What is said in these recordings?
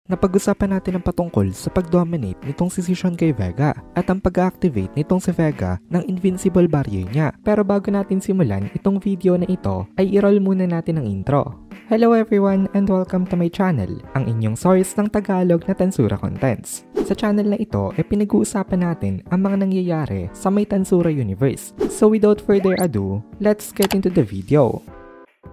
Napag-usapan natin ang patungkol sa pag-dominate nitong si Zishan kay Vega at ang pag-activate nitong si Vega ng invincible barrier niya. Pero bago natin simulan itong video na ito ay i-roll muna natin ang intro. Hello everyone and welcome to my channel, ang inyong source ng Tagalog na Tensura Contents. Sa channel na ito ay pinag-uusapan natin ang mga nangyayari sa may Tensura universe. So without further ado, let's get into the video.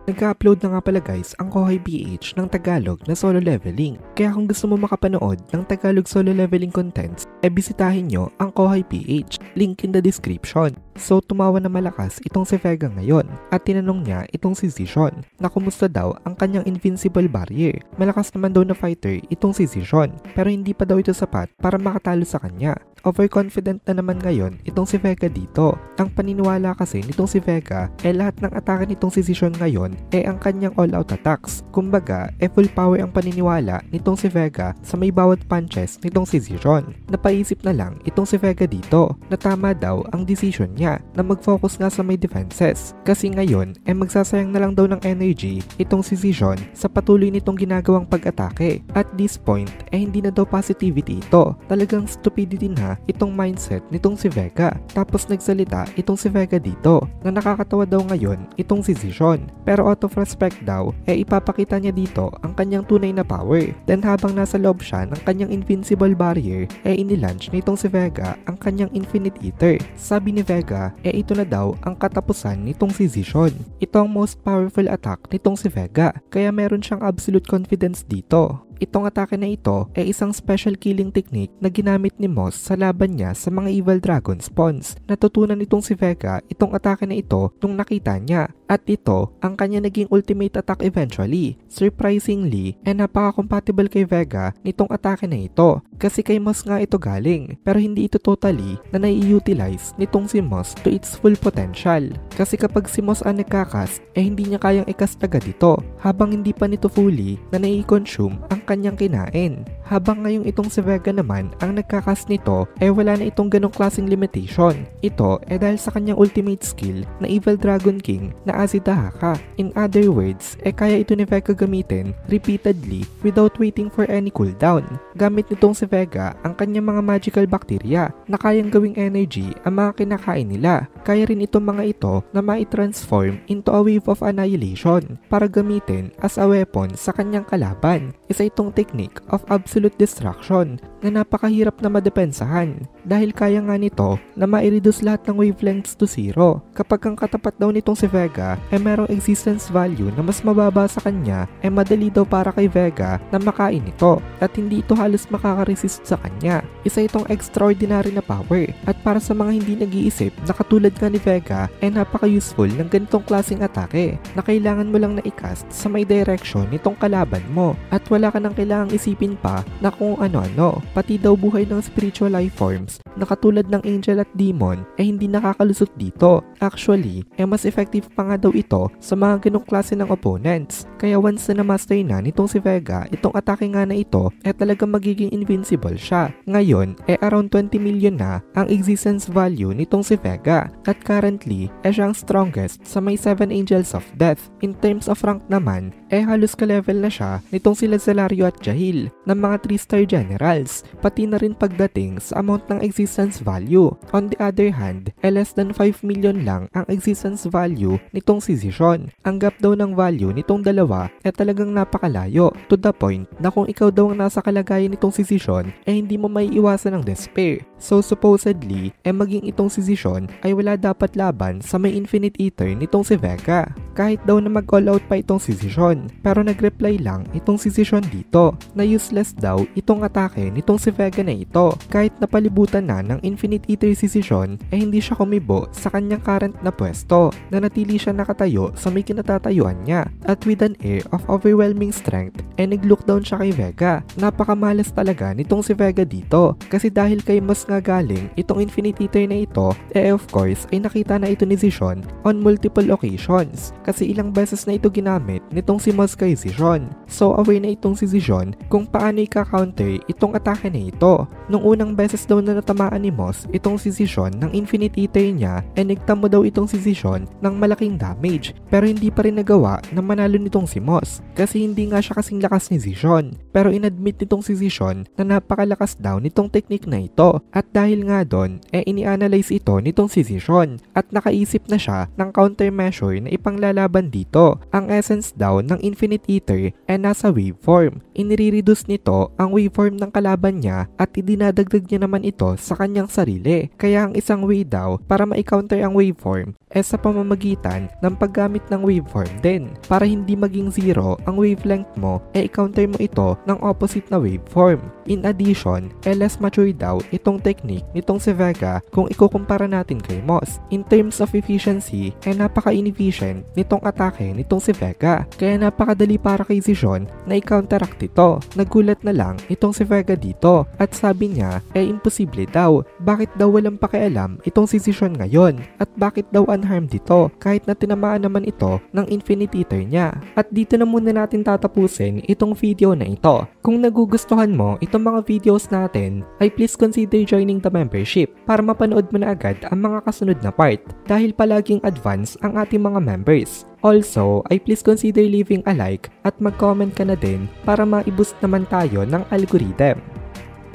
Nag-upload na nga pala guys ang Kohay PH ng Tagalog na solo leveling. Kaya kung gusto mo makapanood ng Tagalog solo leveling contents, bisitahin nyo ang Kohay PH. Link in the description. So tumawa na malakas itong si Vega ngayon at tinanong niya itong si Zishan na kumusta daw ang kanyang invincible barrier. Malakas naman daw na fighter itong si Zishan pero hindi pa daw ito sapat para makatalo sa kanya. Overconfident na naman ngayon itong si Vega dito. Ang paniniwala kasi nitong si Vega lahat ng atake nitong si Zishan ngayon ang kanyang all-out attacks. Kumbaga, full power ang paniniwala nitong si Vega sa may bawat punches nitong si Zishan. Napaisip na lang itong si Vega dito na tama daw ang decision niya na mag-focus nga sa may defenses. Kasi ngayon, magsasayang na lang daw ng energy itong si Zishan sa patuloy nitong ginagawang pag-atake. At this point, hindi na daw positivity ito. Talagang stupidity na itong mindset nitong si Vega. Tapos nagsalita itong si Vega dito na nakakatawa daw ngayon itong si Zishan. Pero out of respect daw, ipapakita niya dito ang kanyang tunay na power. Then habang nasa loob siya ng kanyang invincible barrier, inilaunch nitong si Vega ang kanyang Infinite Eater. Sabi ni Vega, ito na daw ang katapusan nitong si Zishan. Ito ang most powerful attack nitong si Vega, kaya meron siyang absolute confidence dito. Itong atake na ito isang special killing technique na ginamit ni Moss sa laban niya sa mga Evil Dragon spawns. Natutunan nitong si Vega itong atake na ito nung nakita niya at ito ang kanya naging ultimate attack eventually. Surprisingly, napaka-compatible kay Vega nitong atake na ito kasi kay Moss nga ito galing pero hindi ito totally na nai-utilize nitong si Moss to its full potential. Kasi kapag si Moss ang nagkakast hindi niya kayang i-cast agad ito habang hindi pa nito fully na nai-consume ang kanyang kinain. Habang ngayong itong si Vega naman ang nagkakas nito wala na itong ganong klaseng limitation. Ito dahil sa kanyang ultimate skill na Evil Dragon King na Azidahaka. In other words, kaya ito ni Vega gamitin repeatedly without waiting for any cooldown. Gamit nitong si Vega ang kanyang mga magical bacteria na kayang gawing energy ang mga kinakain nila. Kaya rin itong mga ito na mai-transform into a wave of annihilation para gamitin as a weapon sa kanyang kalaban. Isa itong technique of absolute destruction na napakahirap na madepensahan dahil kaya nga nito na ma-reduce lahat ng wavelengths to zero. Kapag ang katapat daw nitong si Vega merong existence value na mas mababa sa kanya madali daw para kay Vega na makain ito at hindi ito halos makaka-resist sa kanya. Isa itong extraordinary na power at para sa mga hindi nag-iisip na katulad nga ni Vega napaka-useful ng ganitong klaseng atake na kailangan mo lang na i-cast sa may direction nitong kalaban mo at wala ka nang kailangang isipin pa na kung ano-ano. Pati daw buhay ng spiritual life forms na katulad ng angel at demon hindi nakakalusot dito. Actually, mas effective pa nga daw ito sa mga ganong klase ng opponents. Kaya once na na-master na nitong si Vega itong atake nga na ito talagang magiging invincible siya. Ngayon, around 20 million na ang existence value nitong si Vega at currently siya ang strongest sa may 7 Angels of Death. In terms of rank naman, halos ka-level na siya nitong sila Zelario at Jahil ng mga 3-star generals, pati na rin pagdating sa amount ng existence value. On the other hand, less than 5 million lang ang existence value nitong si Zishan. Ang gap daw ng value nitong dalawa talagang napakalayo to the point na kung ikaw daw ang nasa kalagayan nitong si Zishan hindi mo maiiwasan ng despair. So supposedly, maging itong si Zishan ay wala dapat laban sa may Infinite Eater nitong si Vega. Kahit daw na mag-all out pa itong si Zishan, pero nag-reply lang itong si Zishan dito na useless daw itong atake nitong si Vega na ito. Kahit napalibutan na ng Infinite Eater si Zishan hindi siya kumibo sa kanyang current na pwesto na natili siya nakatayo sa may kinatatayuan niya at with an air of overwhelming strength nag-look down siya kay Vega. Napakamalas talaga nitong si Vega dito kasi dahil kay Moss nanggagaling itong Infinite Eater na ito, of course ay nakita na ito ni Zishan on multiple occasions kasi ilang beses na ito ginamit nitong si Moss kay Zishan. So aware na itong si Zishan kung paano i-counter itong atake na ito. Nung unang beses daw na natamaan ni Moss itong si Zishan ng Infinite Eater niya, enigta mo daw itong si Zishan ng malaking damage pero hindi pa rin nagawa na manalo nitong si Moss kasi hindi nga siya kasing lakas ni Zishan. Pero inadmit nitong si Zishan na napakalakas daw nitong technique na ito at dahil nga doon ini-analyze ito nitong si Zishan at nakaisip na siya ng countermeasure na ipanglalaban dito. Ang essence daw ng Infinite Eater ay nasa waveform. Inire-reduce nito ang waveform ng kalaban niya at idinadagdag niya naman ito sa kanyang sarili. Kaya ang isang way daw para ma-counter ang waveform sa pamamagitan ng paggamit ng waveform din. Para hindi maging zero ang wavelength mo, i-counter mo ito ng opposite na waveform. In addition, less mature daw itong technique nitong si Vega kung ikukumpara natin kay Moss. In terms of efficiency, napaka-inefficient nitong atake nitong si Vega. Kaya napakadali para kay Zishan na i-counteract ito. Nagulat na lang itong si Vega dito at sabi niya imposible daw. Bakit daw walang pakialam itong si Zishan ngayon? At bakit daw unharmed dito kahit na tinamaan naman ito ng Infinite Eater niya? At dito na muna natin tatapusin itong video na ito. Kung nagugustuhan mo itong mga videos natin, ay please consider joining the membership para mapanood mo na agad ang mga kasunod na part dahil palaging advance ang ating mga members. Also, ay please consider leaving a like at mag-comment ka na din para ma-boost naman tayo ng algorithm.